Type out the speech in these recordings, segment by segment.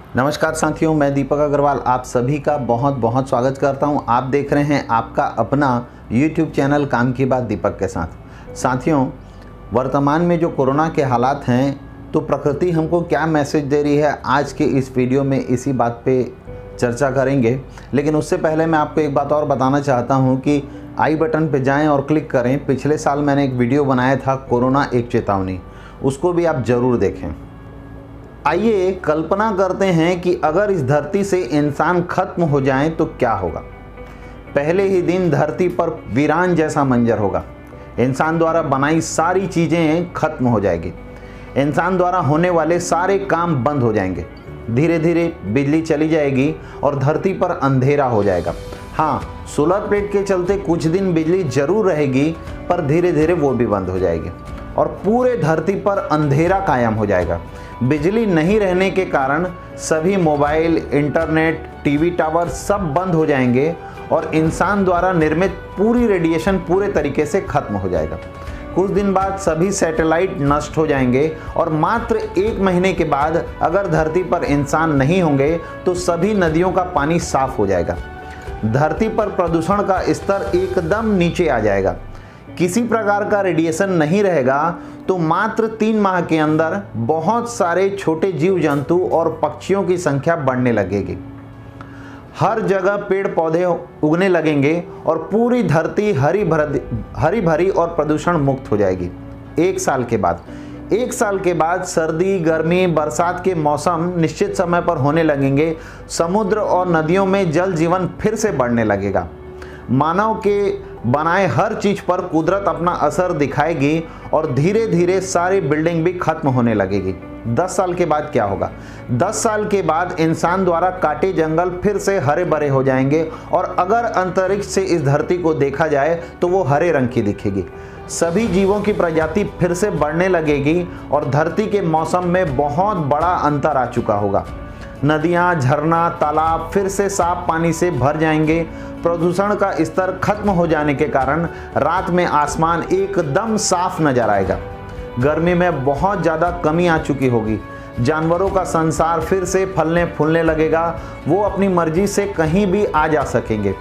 नमस्कार साथियों, मैं दीपक अग्रवाल आप सभी का बहुत बहुत स्वागत करता हूं। आप देख रहे हैं आपका अपना YouTube चैनल काम की बात दीपक के साथ। साथियों, वर्तमान में जो कोरोना के हालात हैं तो प्रकृति हमको क्या मैसेज दे रही है, आज के इस वीडियो में इसी बात पे चर्चा करेंगे। लेकिन उससे पहले मैं आपको एक बात और बताना चाहता हूँ कि आई बटन पे जाएँ और क्लिक करें। पिछले साल मैंने एक वीडियो बनाया था कोरोना एक चेतावनी, उसको भी आप ज़रूर देखें। आइए कल्पना करते हैं कि अगर इस धरती से इंसान खत्म हो जाए तो क्या होगा। पहले ही दिन धरती पर वीरान जैसा मंजर होगा। इंसान द्वारा बनाई सारी चीज़ें खत्म हो जाएगी। इंसान द्वारा होने वाले सारे काम बंद हो जाएंगे। धीरे धीरे बिजली चली जाएगी और धरती पर अंधेरा हो जाएगा। हाँ, सोलर प्लेट के चलते कुछ दिन बिजली जरूर रहेगी, पर धीरे धीरे वो भी बंद हो जाएगी और पूरे धरती पर अंधेरा कायम हो जाएगा। बिजली नहीं रहने के कारण सभी मोबाइल, इंटरनेट, टीवी टावर सब बंद हो जाएंगे और इंसान द्वारा निर्मित पूरी रेडिएशन पूरे तरीके से खत्म हो जाएगा। कुछ दिन बाद सभी सैटेलाइट नष्ट हो जाएंगे और मात्र 1 महीने के बाद अगर धरती पर इंसान नहीं होंगे तो सभी नदियों का पानी साफ हो जाएगा। धरती पर प्रदूषण का स्तर एकदम नीचे आ जाएगा। किसी प्रकार का रेडिएशन नहीं रहेगा तो मात्र 3 माह के अंदर बहुत सारे छोटे जीव जंतु और पक्षियों की संख्या बढ़ने लगेगी। हर जगह पेड़ पौधे उगने लगेंगे और पूरी धरती हरी भरी और प्रदूषण मुक्त हो जाएगी। 1 साल के बाद सर्दी, गर्मी, बरसात के मौसम निश्चित समय पर होने लगेंगे। समुद्र और नदियों में जल जीवन फिर से बढ़ने लगेगा। मानव के बनाए हर चीज पर कुदरत अपना असर दिखाएगी और धीरे धीरे सारी बिल्डिंग भी खत्म होने लगेगी। 10 साल के बाद क्या होगा? 10 साल के बाद इंसान द्वारा काटे जंगल फिर से हरे भरे हो जाएंगे और अगर अंतरिक्ष से इस धरती को देखा जाए तो वो हरे रंग की दिखेगी। सभी जीवों की प्रजाति फिर से बढ़ने लगेगी और धरती के मौसम में बहुत बड़ा अंतर आ चुका होगा। नदियां, झरना, तालाब फिर से साफ पानी से भर जाएंगे। प्रदूषण का स्तर खत्म हो जाने के कारण रात में आसमान एकदम साफ नजर आएगा। गर्मी में बहुत ज़्यादा कमी आ चुकी होगी। जानवरों का संसार फिर से फलने फूलने लगेगा। वो अपनी मर्जी से कहीं भी आ जा सकेंगे।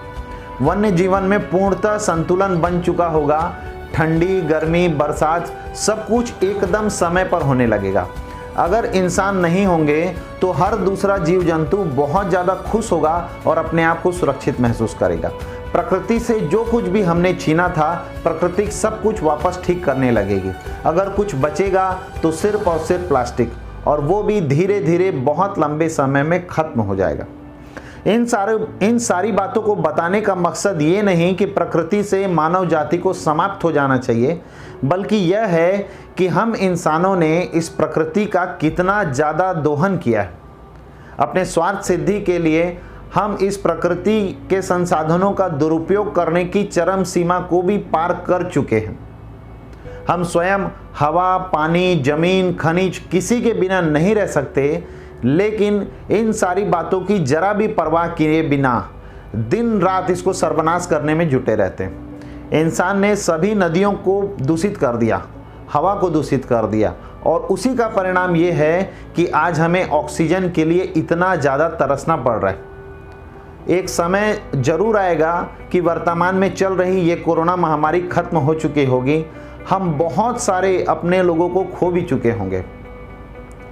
वन्य जीवन में पूर्णतः संतुलन बन चुका होगा। ठंडी, गर्मी, बरसात सब कुछ एकदम समय पर होने लगेगा। अगर इंसान नहीं होंगे तो हर दूसरा जीव जंतु बहुत ज़्यादा खुश होगा और अपने आप को सुरक्षित महसूस करेगा। प्रकृति से जो कुछ भी हमने छीना था, प्रकृति सब कुछ वापस ठीक करने लगेगी। अगर कुछ बचेगा तो सिर्फ और सिर्फ प्लास्टिक, और वो भी धीरे धीरे बहुत लंबे समय में खत्म हो जाएगा। इन सारी बातों को बताने का मकसद ये नहीं कि प्रकृति से मानव जाति को समाप्त हो जाना चाहिए, बल्कि यह है कि हम इंसानों ने इस प्रकृति का कितना ज़्यादा दोहन किया है। अपने स्वार्थ सिद्धि के लिए हम इस प्रकृति के संसाधनों का दुरुपयोग करने की चरम सीमा को भी पार कर चुके हैं। हम स्वयं हवा, पानी, जमीन, खनिज किसी के बिना नहीं रह सकते, लेकिन इन सारी बातों की जरा भी परवाह किए बिना दिन रात इसको सर्वनाश करने में जुटे रहते हैं। इंसान ने सभी नदियों को दूषित कर दिया, हवा को दूषित कर दिया, और उसी का परिणाम ये है कि आज हमें ऑक्सीजन के लिए इतना ज़्यादा तरसना पड़ रहा है। एक समय जरूर आएगा कि वर्तमान में चल रही ये कोरोना महामारी खत्म हो चुकी होगी। हम बहुत सारे अपने लोगों को खो भी चुके होंगे,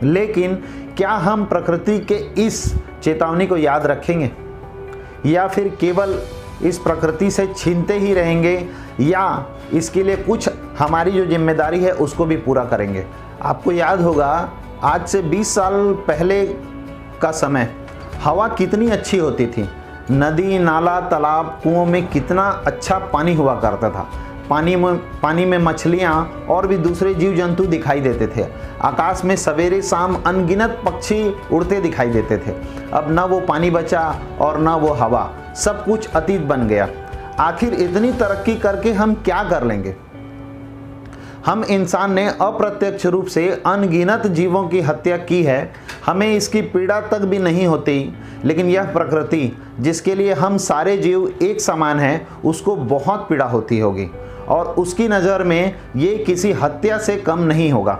लेकिन क्या हम प्रकृति के इस चेतावनी को याद रखेंगे या फिर केवल इस प्रकृति से छीनते ही रहेंगे, या इसके लिए कुछ हमारी जो जिम्मेदारी है उसको भी पूरा करेंगे? आपको याद होगा आज से 20 साल पहले का समय, हवा कितनी अच्छी होती थी। नदी, नाला, तालाब, कुओं में कितना अच्छा पानी हुआ करता था। पानी में मछलियाँ और भी दूसरे जीव जंतु दिखाई देते थे। आकाश में सवेरे शाम अनगिनत पक्षी उड़ते दिखाई देते थे। अब न वो पानी बचा और न वो हवा, सब कुछ अतीत बन गया। आखिर इतनी तरक्की करके हम क्या कर लेंगे? हम इंसान ने अप्रत्यक्ष रूप से अनगिनत जीवों की हत्या की है। हमें इसकी पीड़ा तक भी नहीं होती, लेकिन यह प्रकृति जिसके लिए हम सारे जीव एक समान हैं, उसको बहुत पीड़ा होती होगी और उसकी नज़र में ये किसी हत्या से कम नहीं होगा।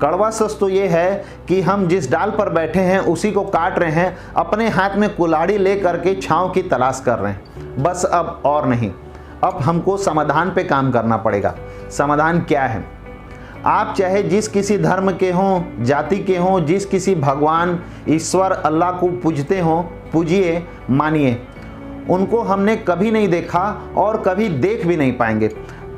कड़वा सच तो ये है कि हम जिस डाल पर बैठे हैं उसी को काट रहे हैं, अपने हाथ में कुल्हाड़ी ले करके छांव की तलाश कर रहे हैं, बस अब और नहीं। अब हमको समाधान पे काम करना पड़ेगा। समाधान क्या है? आप चाहे जिस किसी धर्म के हों, जाति के हों, जिस किसी भगवान, ईश्वर, अल्लाह को पूजते हों, पूजिए, मानिए। उनको हमने कभी नहीं देखा और कभी देख भी नहीं पाएंगे,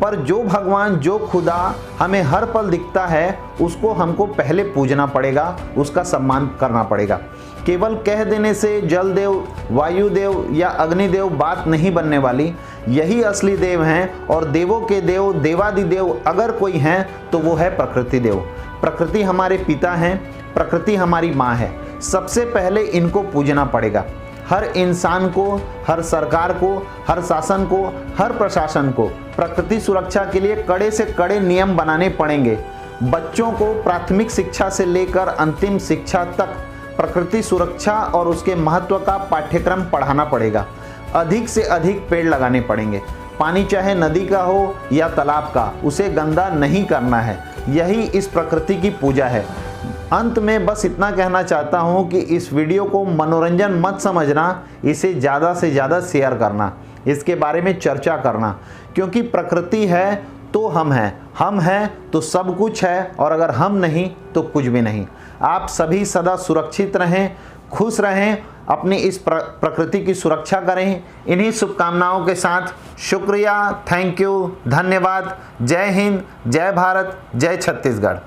पर जो भगवान, जो खुदा हमें हर पल दिखता है, उसको हमको पहले पूजना पड़ेगा, उसका सम्मान करना पड़ेगा। केवल कह देने से जल देव, वायु देव या अग्निदेव बात नहीं बनने वाली। यही असली देव हैं, और देवों के देव, देवादिदेव अगर कोई हैं तो वो है प्रकृति देव। प्रकृति हमारे पिता हैं, प्रकृति हमारी माँ है। सबसे पहले इनको पूजना पड़ेगा। हर इंसान को, हर सरकार को, हर शासन को, हर प्रशासन को प्रकृति सुरक्षा के लिए कड़े से कड़े नियम बनाने पड़ेंगे। बच्चों को प्राथमिक शिक्षा से लेकर अंतिम शिक्षा तक प्रकृति सुरक्षा और उसके महत्व का पाठ्यक्रम पढ़ाना पड़ेगा। अधिक से अधिक पेड़ लगाने पड़ेंगे। पानी चाहे नदी का हो या तालाब का, उसे गंदा नहीं करना है। यही इस प्रकृति की पूजा है। अंत में बस इतना कहना चाहता हूँ कि इस वीडियो को मनोरंजन मत समझना, इसे ज़्यादा से ज़्यादा शेयर करना, इसके बारे में चर्चा करना, क्योंकि प्रकृति है तो हम हैं तो सब कुछ है, और अगर हम नहीं तो कुछ भी नहीं। आप सभी सदा सुरक्षित रहें, खुश रहें, अपनी इस प्रकृति की सुरक्षा करें। इन्हीं शुभकामनाओं के साथ शुक्रिया, थैंक यू, धन्यवाद। जय हिंद, जय भारत, जय छत्तीसगढ़।